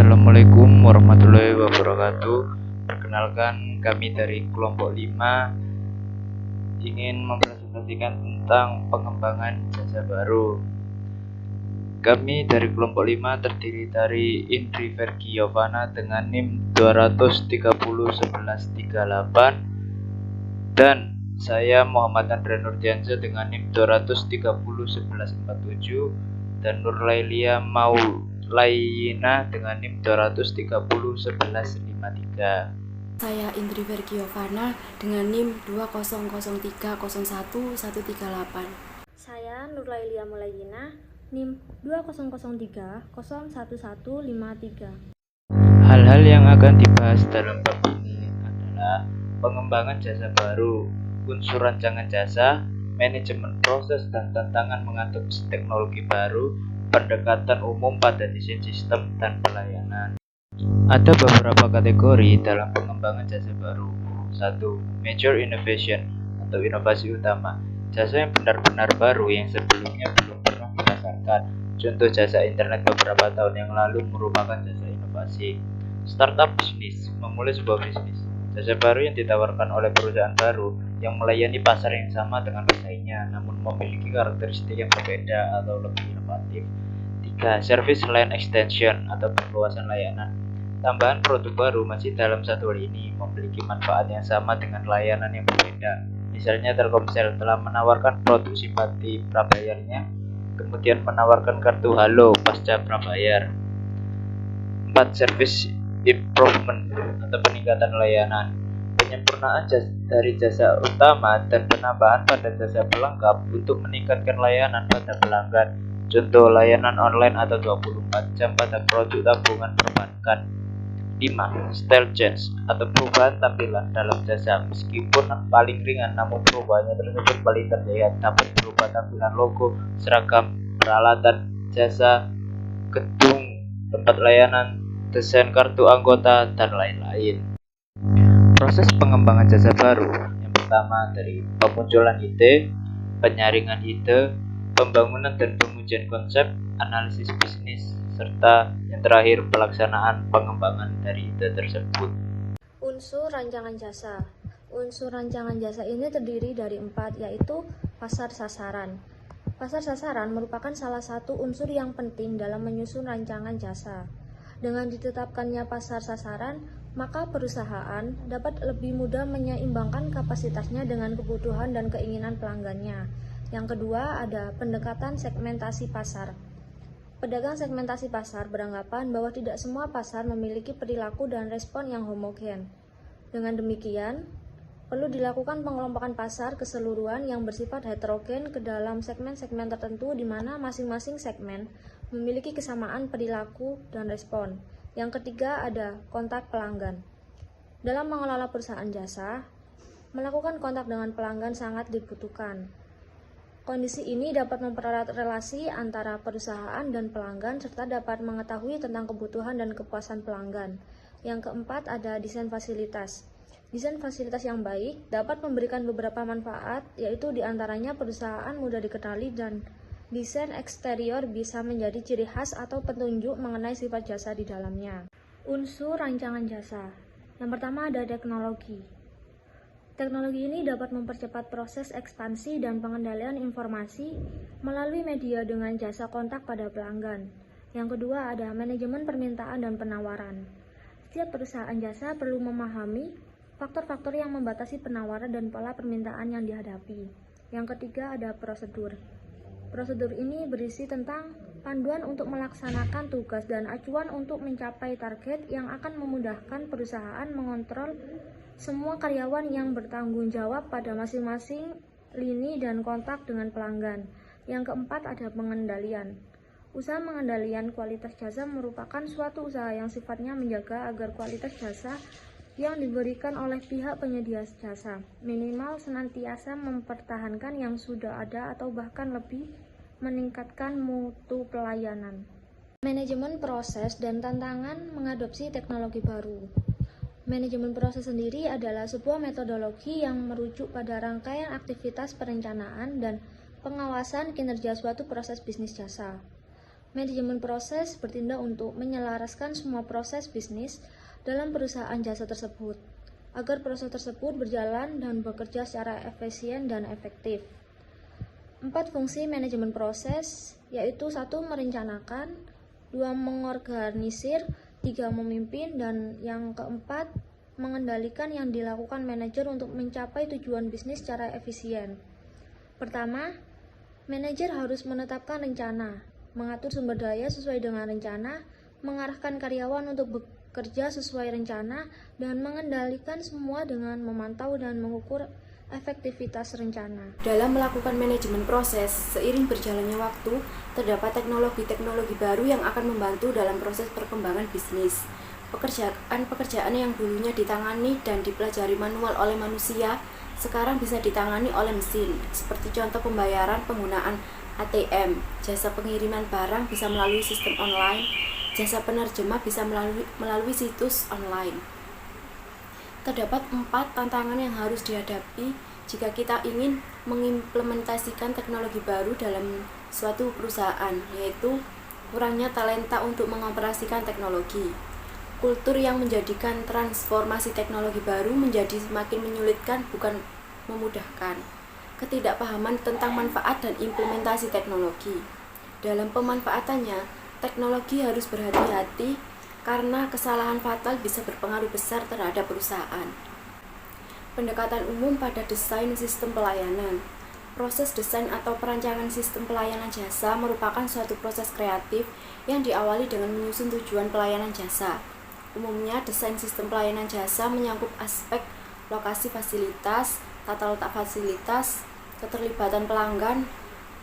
Assalamualaikum warahmatullahi wabarakatuh. Perkenalkan, kami dari kelompok 5 ingin mempresentasikan tentang pengembangan jasa baru. Kami dari kelompok 5 terdiri dari Indri Vergi Yovana dengan NIM 2301138 dan saya Muhammad Andrea Nurdiansyah dengan NIM 2301147 dan Nurlailia Maulayina dengan NIM 2301153. Saya Indri Vergi Yovana dengan NIM 200301138. Saya Nurlailia Maulayina, NIM 203011153. Hal-hal yang akan dibahas dalam bab ini adalah pengembangan jasa baru, unsur rancangan jasa, manajemen proses dan tantangan mengadopsi teknologi baru, pendekatan umum pada desain sistem dan pelayanan. Ada beberapa kategori dalam pengembangan jasa baru. 1. Major innovation atau inovasi utama. Jasa yang benar-benar baru yang sebelumnya belum pernah dipasarkan. Contoh jasa internet beberapa tahun yang lalu merupakan jasa inovasi. Startup bisnis, memulai sebuah bisnis. Jasa baru yang ditawarkan oleh perusahaan baru yang melayani pasar yang sama dengan pesaingnya namun memiliki karakteristik yang berbeda atau lebih inovatif. 3. Service line extension atau perluasan layanan. Tambahan produk baru masih dalam satu hal ini memiliki manfaat yang sama dengan layanan yang berbeda. Misalnya Telkomsel telah menawarkan produk simpati prabayarnya, kemudian menawarkan kartu halo pasca prabayar. 4. Service improvement atau peningkatan layanan. Penyempurnaan dari jasa utama dan penambahan pada jasa pelengkap untuk meningkatkan layanan pada pelanggan. Contoh layanan online atau 24 jam pada produk tabungan perbankan. 5. Style change atau perubahan tampilan dalam jasa. Meskipun paling ringan namun perubahannya tersebut paling terlihat, dapat berupa tampilan logo, seragam, peralatan jasa, gedung, tempat layanan, desain kartu anggota, dan lain-lain. Proses pengembangan jasa baru yang pertama dari pemunculan ide, penyaringan ide, pembangunan dan pengujian konsep, analisis bisnis, serta yang terakhir pelaksanaan pengembangan dari ide tersebut. Unsur rancangan jasa. Unsur rancangan jasa ini terdiri dari 4, yaitu pasar sasaran. Pasar sasaran merupakan salah satu unsur yang penting dalam menyusun rancangan jasa. Dengan ditetapkannya pasar sasaran, maka perusahaan dapat lebih mudah menyeimbangkan kapasitasnya dengan kebutuhan dan keinginan pelanggannya. Yang kedua ada pendekatan segmentasi pasar. Pedagang segmentasi pasar beranggapan bahwa tidak semua pasar memiliki perilaku dan respon yang homogen. Dengan demikian, perlu dilakukan pengelompokan pasar keseluruhan yang bersifat heterogen ke dalam segmen-segmen tertentu di mana masing-masing segmen memiliki kesamaan perilaku dan respon. Yang ketiga ada kontak pelanggan. Dalam mengelola perusahaan jasa, melakukan kontak dengan pelanggan sangat dibutuhkan. Kondisi ini dapat mempererat relasi antara perusahaan dan pelanggan serta dapat mengetahui tentang kebutuhan dan kepuasan pelanggan. Yang keempat ada desain fasilitas. Desain fasilitas yang baik dapat memberikan beberapa manfaat, yaitu diantaranya perusahaan mudah dikenali dan desain eksterior bisa menjadi ciri khas atau petunjuk mengenai sifat jasa di dalamnya. Unsur rancangan jasa. Yang pertama ada teknologi. Teknologi ini dapat mempercepat proses ekspansi dan pengendalian informasi melalui media dengan jasa kontak pada pelanggan. Yang kedua ada manajemen permintaan dan penawaran. Setiap perusahaan jasa perlu memahami faktor-faktor yang membatasi penawaran dan pola permintaan yang dihadapi. Yang ketiga ada prosedur. Prosedur ini berisi tentang panduan untuk melaksanakan tugas dan acuan untuk mencapai target yang akan memudahkan perusahaan mengontrol semua karyawan yang bertanggung jawab pada masing-masing lini dan kontak dengan pelanggan. Yang keempat ada pengendalian. Usaha pengendalian kualitas jasa merupakan suatu usaha yang sifatnya menjaga agar kualitas jasa yang diberikan oleh pihak penyedia jasa minimal senantiasa mempertahankan yang sudah ada atau bahkan lebih meningkatkan mutu pelayanan. Manajemen proses dan tantangan mengadopsi teknologi baru. Manajemen proses sendiri adalah sebuah metodologi yang merujuk pada rangkaian aktivitas perencanaan dan pengawasan kinerja suatu proses bisnis jasa. Manajemen proses bertindak untuk menyelaraskan semua proses bisnis dalam perusahaan jasa tersebut, agar proses tersebut berjalan dan bekerja secara efisien dan efektif. 4 fungsi manajemen proses, yaitu 1. Merencanakan, 2. Mengorganisir, 3. Memimpin, dan yang keempat, mengendalikan yang dilakukan manajer untuk mencapai tujuan bisnis secara efisien. Pertama, manajer harus menetapkan rencana, mengatur sumber daya sesuai dengan rencana, mengarahkan karyawan untuk bekerja sesuai rencana, dan mengendalikan semua dengan memantau dan mengukur efektivitas rencana. Dalam melakukan manajemen proses, seiring berjalannya waktu, terdapat teknologi-teknologi baru yang akan membantu dalam proses perkembangan bisnis. Pekerjaan-pekerjaan yang dulunya ditangani dan dipelajari manual oleh manusia, sekarang bisa ditangani oleh mesin, seperti contoh pembayaran penggunaan ATM, jasa pengiriman barang bisa melalui sistem online, jasa penerjemah bisa melalui situs online. Terdapat 4 tantangan yang harus dihadapi jika kita ingin mengimplementasikan teknologi baru dalam suatu perusahaan, yaitu kurangnya talenta untuk mengoperasikan teknologi, kultur yang menjadikan transformasi teknologi baru menjadi semakin menyulitkan bukan memudahkan, ketidakpahaman tentang manfaat dan implementasi teknologi. Dalam pemanfaatannya, teknologi harus berhati-hati karena kesalahan fatal bisa berpengaruh besar terhadap perusahaan. Pendekatan umum pada desain sistem pelayanan. Proses desain atau perancangan sistem pelayanan jasa merupakan suatu proses kreatif yang diawali dengan menyusun tujuan pelayanan jasa. Umumnya, desain sistem pelayanan jasa menyangkut aspek lokasi fasilitas, tata letak fasilitas, keterlibatan pelanggan,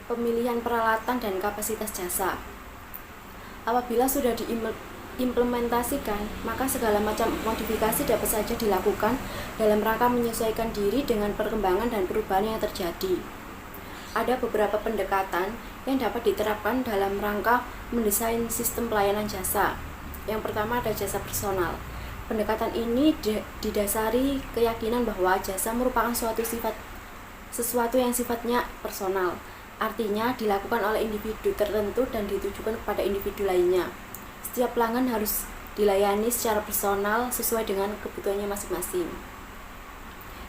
pemilihan peralatan, dan kapasitas jasa. Apabila sudah diimplementasikan, maka segala macam modifikasi dapat saja dilakukan dalam rangka menyesuaikan diri dengan perkembangan dan perubahan yang terjadi. Ada beberapa pendekatan yang dapat diterapkan dalam rangka mendesain sistem pelayanan jasa. Yang pertama ada jasa personal. Pendekatan ini didasari keyakinan bahwa jasa merupakan sesuatu yang sifatnya personal. Artinya dilakukan oleh individu tertentu dan ditujukan kepada individu lainnya. Setiap pelanggan harus dilayani secara personal sesuai dengan kebutuhannya masing-masing.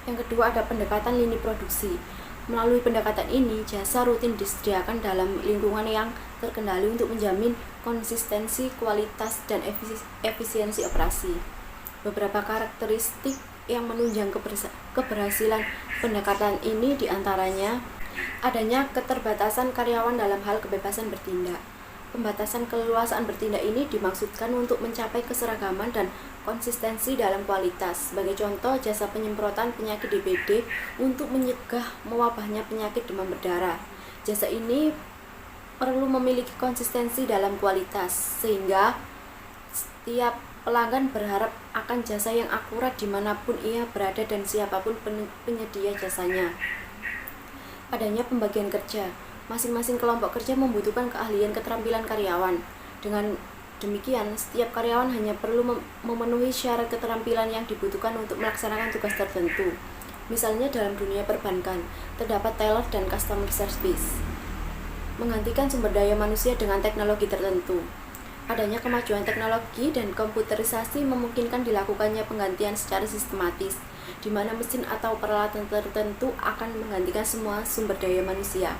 Yang kedua ada pendekatan lini produksi. Melalui pendekatan ini, jasa rutin disediakan dalam lingkungan yang terkendali untuk menjamin konsistensi, kualitas, dan efisiensi operasi. Beberapa karakteristik yang menunjang keberhasilan pendekatan ini diantaranya adanya keterbatasan karyawan dalam hal kebebasan bertindak. Pembatasan keleluasaan bertindak ini dimaksudkan untuk mencapai keseragaman dan konsistensi dalam kualitas. Sebagai contoh, jasa penyemprotan penyakit DBD untuk mencegah mewabahnya penyakit demam berdarah. Jasa ini perlu memiliki konsistensi dalam kualitas, sehingga setiap pelanggan berharap akan jasa yang akurat dimanapun ia berada dan siapapun penyedia jasanya. Adanya pembagian kerja. Masing-masing kelompok kerja membutuhkan keahlian keterampilan karyawan. Dengan demikian, setiap karyawan hanya perlu memenuhi syarat keterampilan yang dibutuhkan untuk melaksanakan tugas tertentu. Misalnya dalam dunia perbankan, terdapat teller dan customer service. Menggantikan sumber daya manusia dengan teknologi tertentu. Adanya kemajuan teknologi dan komputerisasi memungkinkan dilakukannya penggantian secara sistematis, di mana mesin atau peralatan tertentu akan menggantikan semua sumber daya manusia.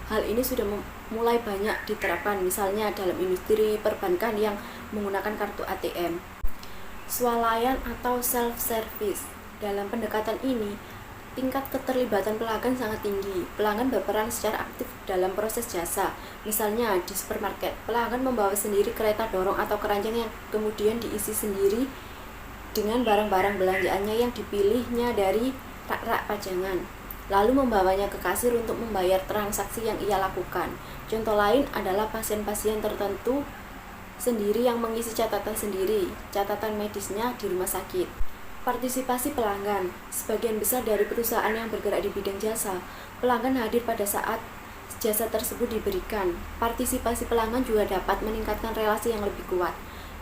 Hal ini sudah mulai banyak diterapkan, misalnya dalam industri perbankan yang menggunakan kartu ATM. Swalayan atau self-service. Dalam pendekatan ini, tingkat keterlibatan pelanggan sangat tinggi. Pelanggan berperan secara aktif dalam proses jasa. Misalnya di supermarket, pelanggan membawa sendiri kereta dorong atau keranjang yang kemudian diisi sendiri dengan barang-barang belanjaannya yang dipilihnya dari rak-rak pajangan, lalu membawanya ke kasir untuk membayar transaksi yang ia lakukan. Contoh lain adalah pasien-pasien tertentu sendiri yang mengisi catatan sendiri, catatan medisnya di rumah sakit. Partisipasi pelanggan. Sebagian besar dari perusahaan yang bergerak di bidang jasa, pelanggan hadir pada saat jasa tersebut diberikan. Partisipasi pelanggan juga dapat meningkatkan relasi yang lebih kuat.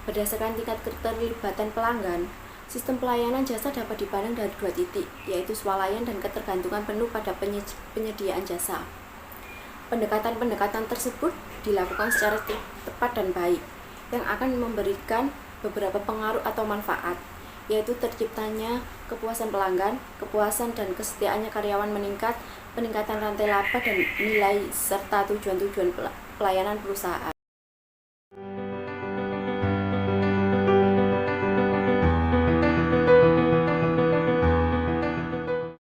Berdasarkan tingkat keterlibatan pelanggan, sistem pelayanan jasa dapat dipandang dari 2 titik, yaitu swalayan dan ketergantungan penuh pada penyediaan jasa. Pendekatan-pendekatan tersebut dilakukan secara tepat dan baik, yang akan memberikan beberapa pengaruh atau manfaat, yaitu terciptanya kepuasan pelanggan, kepuasan dan kesetiaannya karyawan meningkat, peningkatan rantai laba dan nilai serta tujuan-tujuan pelayanan perusahaan.